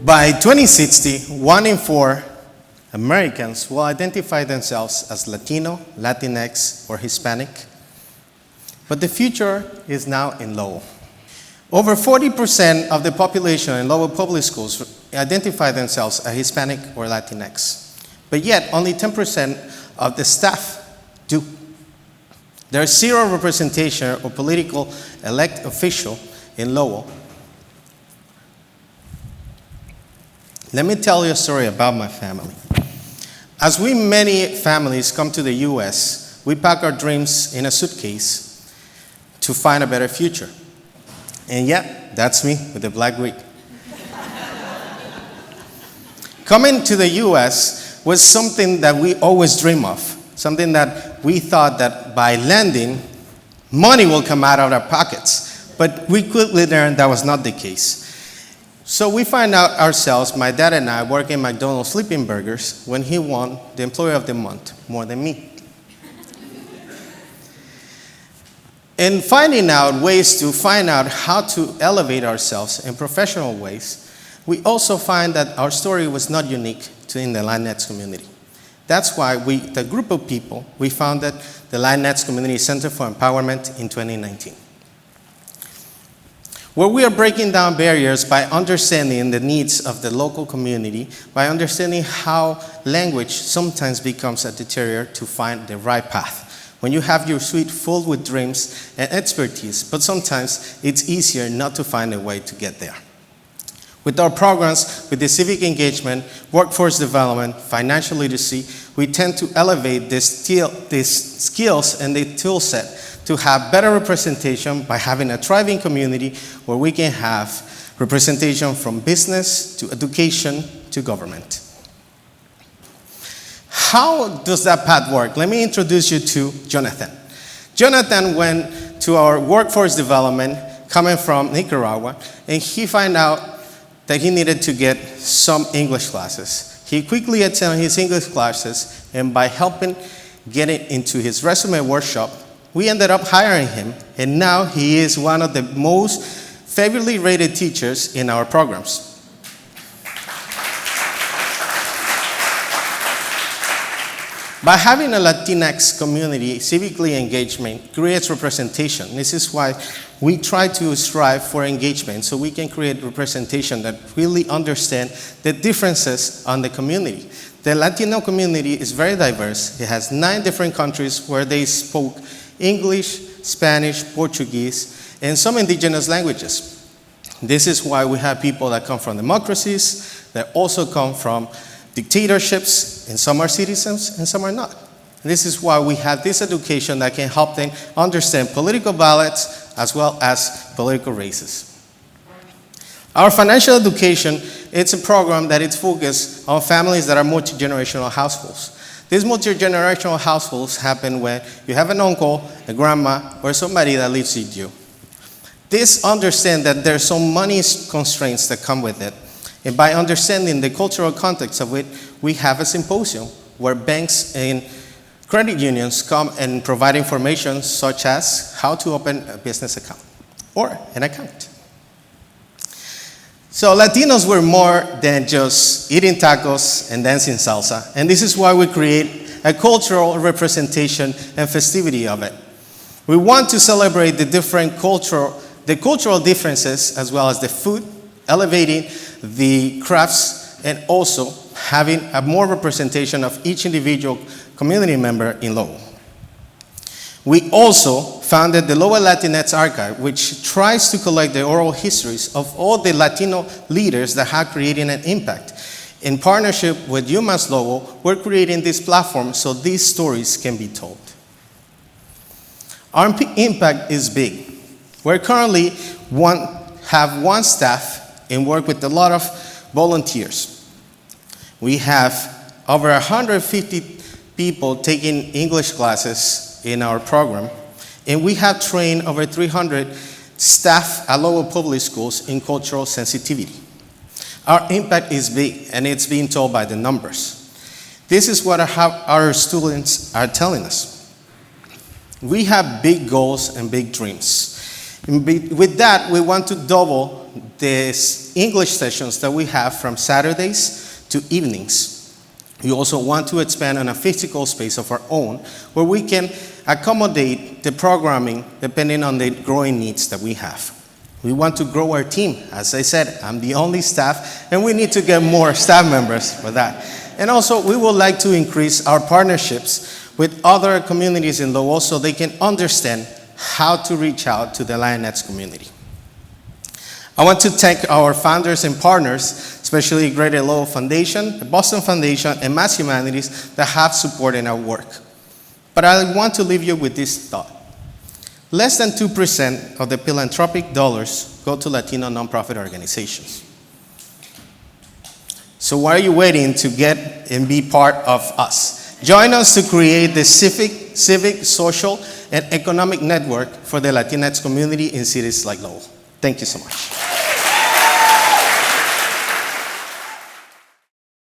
By 2060, 1 in 4 Americans will identify themselves as Latino, Latinx, or Hispanic. But the future is now in Lowell. Over 40% of the population in Lowell public schools identify themselves as Hispanic or Latinx. But yet, only 10% of the staff do. There is zero representation of political elected official in Lowell. Let me tell you a story about my family. As many families come to the U.S., we pack our dreams in a suitcase to find a better future. And yeah, that's me with the black wig. Coming to the U.S. was something that we always dream of, something that we thought that by landing, money will come out of our pockets. But we quickly learned that was not the case. So we find out ourselves, my dad and I, working at McDonald's flipping burgers when he won the Employee of the Month more than me. And finding out ways to find out how to elevate ourselves in professional ways, we also find that our story was not unique in the Latinx community. That's why the group of people, we founded the Latinx Community Center for Empowerment in 2019. Where we are breaking down barriers by understanding the needs of the local community, by understanding how language sometimes becomes a deterrent to find the right path. When you have your suite full with dreams and expertise, but sometimes it's easier not to find a way to get there. With our programs, with the civic engagement, workforce development, financial literacy, we tend to elevate these skills and the tool set to have better representation by having a thriving community where we can have representation from business to education to government. How does that path work? Let me introduce you to Jonathan. Jonathan went to our workforce development coming from Nicaragua, and he found out that he needed to get some English classes. He quickly attended his English classes, and by helping get it into his resume workshop, we ended up hiring him, and now he is one of the most favorably rated teachers in our programs. By having a Latinx community civically engagement creates representation. This is why we try to strive for engagement so we can create representation that really understand the differences on the community. The Latino community is very diverse. It has 9 different countries where they spoke English, Spanish, Portuguese, and some indigenous languages. This is why we have people that come from democracies, that also come from dictatorships, and some are citizens and some are not. This is why we have this education that can help them understand political ballots as well as political races. Our financial education, it's a program that is focused on families that are multi-generational households. These multi-generational households happen when you have an uncle, a grandma, or somebody that lives with you. This understand that there's some money constraints that come with it. And by understanding the cultural context of it, we have a symposium where banks and credit unions come and provide information such as how to open a business account or an account. So Latinos were more than just eating tacos and dancing salsa, and this is why we create a cultural representation and festivity of it. We want to celebrate the cultural differences as well as the food, elevating the crafts, and also having a more representation of each individual community member in Lowell. We also founded the Lowell Latinx Archive, which tries to collect the oral histories of all the Latino leaders that have created an impact. In partnership with UMass Lowell, we're creating this platform so these stories can be told. Our impact is big. We currently have 1 staff and work with a lot of volunteers. We have over 150 people taking English classes in our program, and we have trained over 300 staff at Lowell Public Schools in cultural sensitivity. Our impact is big, and it's being told by the numbers. This is what our students are telling us. We have big goals and big dreams. And with that, we want to double the English sessions that we have from Saturdays to evenings. We also want to expand on a physical space of our own where we can accommodate the programming depending on the growing needs that we have. We want to grow our team. As I said, I'm the only staff, and we need to get more staff members for that. And also, we would like to increase our partnerships with other communities in Lowell so they can understand how to reach out to the Latinx community. I want to thank our founders and partners, especially Greater Lowell Foundation, the Boston Foundation, and Mass Humanities that have supported our work. But I want to leave you with this thought. Less than 2% of the philanthropic dollars go to Latino nonprofit organizations. So why are you waiting to get and be part of us? Join us to create the civic, social, and economic network for the Latinx community in cities like Lowell. Thank you so much.